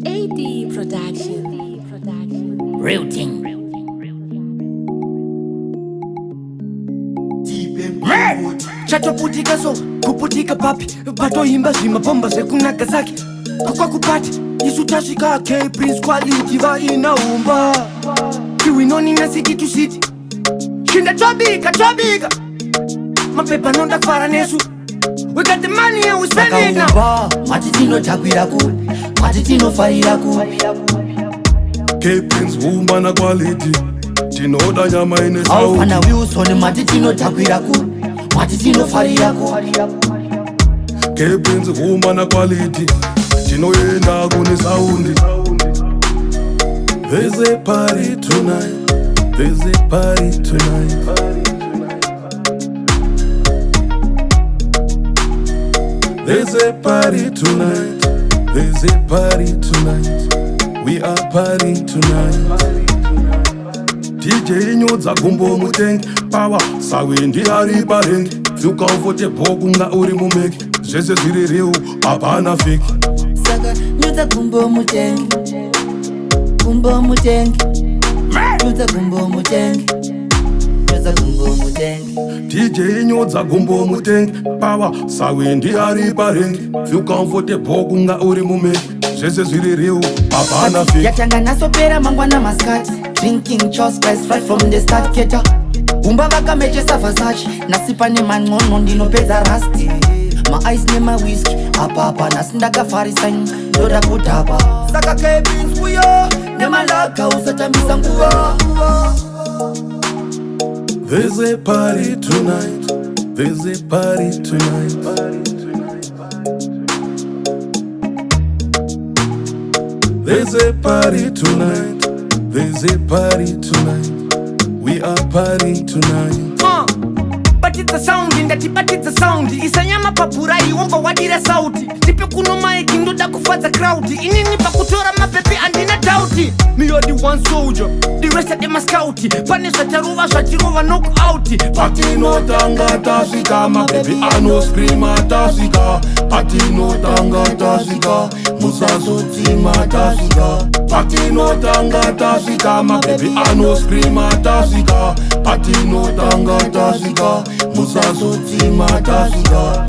AD Production. Real thing. Chatoputika so kuputika papi patoimba zvimabhomba zvekunagasaki kwakupati isu tasvika K Prince quality vainaumba tiwinonina city to city shinda twabika mapepa nonda kufara nesu. We got the money and we spend it now. Mati tinotakwira ku, mati tinofarira ku. K Prince woman quality tinoda nyama ine sauti. Aufana Wilson mati tinotakwira ku, mati tinofarira ku. K Prince woman quality tinoenda kune saundi. There's a party tonight, there's a party tonight. There's a party tonight, there's a party tonight. We are partying tonight. DJ nyodza gumbo mutengi power sawendi ari parengi fyuka ufote bhoku nga uri mumeki zvese zviri real hapana fake. Saka nyodza gumbo mutengi, gumbo mutengi, nyodza gumbo mutengi, nyodza gumbo mutengi. DJ nyodza gumbo mutengi power sawendi ari parengi fyuka ufote bhoku nga uri mumeki zvese zviri real hapana fake. Yatanga nasopera mangwana maskati, drinking chos guys right from the start keta. Umba vakamechesa Versace, nasipa neman'ono ndinopedza rasti. Ma-ice nema-whisky, apa nasindakafarisa ndoda kudhaba. Saka K Prince uyo, nemalaga usatambisa nguva. There's a party tonight, there's a party tonight. There's a party tonight, there's a party tonight. We are partying tonight. Batidza saundi ndatibatidza saundi isanyama paburai womva wadira sauti tipe kuno maiki ndoda kufadza crowd inini pakutora mapepi andina dauti me are the one soldier the rest of them are scouty pane zvatirova knock out Patinotanga tasvika mapepi ano screama tasvika. Patinotanga tasvika musazodzima tasvika. Patinotanga tasvika mapepi ano screama tasvika. Patinotanga tasvika musazodzima tasvika.